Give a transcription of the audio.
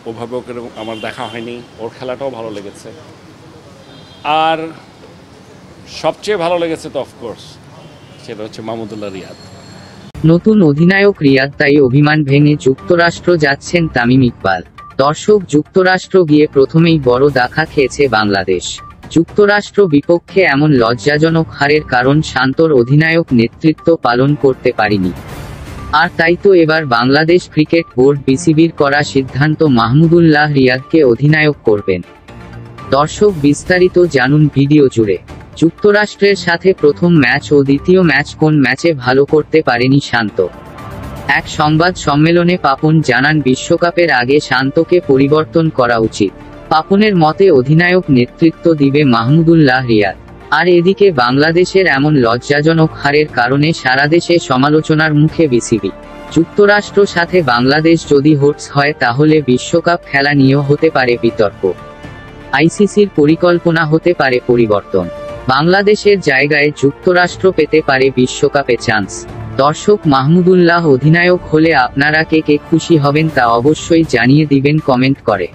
ওভাবে ওকে আমার দেখা হয়নি, ওর খেলাটাও ভালো লেগেছে। আর সবচেয়ে ভালো লেগেছে তো অফকোর্স সেটা হচ্ছে মাহমুদুল্লাহ রিয়াদ। নতুন অধিনায়ক রিয়াদ, তাই অভিমান ভেঙে যুক্তরাষ্ট্র যাচ্ছেন তামিম ইকবাল। দর্শক, যুক্তরাষ্ট্র গিয়ে প্রথমেই বড় দেখা খেয়েছে বাংলাদেশ। যুক্তরাষ্ট্র বিপক্ষে এমন লজ্জাজনক হারের কারণ শান্তর অধিনায়ক নেতৃত্ব পালন করতে পারেনি। আর তাই তো এবার বাংলাদেশ ক্রিকেট বোর্ড বিসিবির করা সিদ্ধান্ত মাহমুদুল্লাহ রিয়াদকে অধিনায়ক করবেন। দর্শক, বিস্তারিত জানুন ভিডিও জুড়ে। যুক্তরাষ্ট্রের সাথে প্রথম ম্যাচ ও দ্বিতীয় ম্যাচ কোন ম্যাচে ভালো করতে পারেনি শান্ত? এক সংবাদ সম্মেলনে পাপন জানান বিশ্বকাপের আগে শান্তকে পরিবর্তন করা উচিত। পাপনের মতে অধিনায়ক নেতৃত্ব দিবে মাহমুদুল্লাহ রিয়াদ। আর এদিকে বাংলাদেশের এমন লজ্জাজনক হারের কারণে সারা দেশে সমালোচনার মুখে বিসিবি। যুক্তরাষ্ট্র সাথে বাংলাদেশ যদি হোস্ট হয় তাহলে বিশ্বকাপ খেলা নিয়েও হতে পারে বিতর্ক। আইসিসির পরিকল্পনা হতে পারে পরিবর্তন। বাংলাদেশের জায়গায় যুক্তরাষ্ট্র পেতে পারে বিশ্বকাপে চান্স। দর্শক, মাহমুদুল্লাহ অধিনায়ক হলে আপনারা কে কে খুশি হবেন তা অবশ্যই জানিয়ে দিবেন কমেন্ট করে।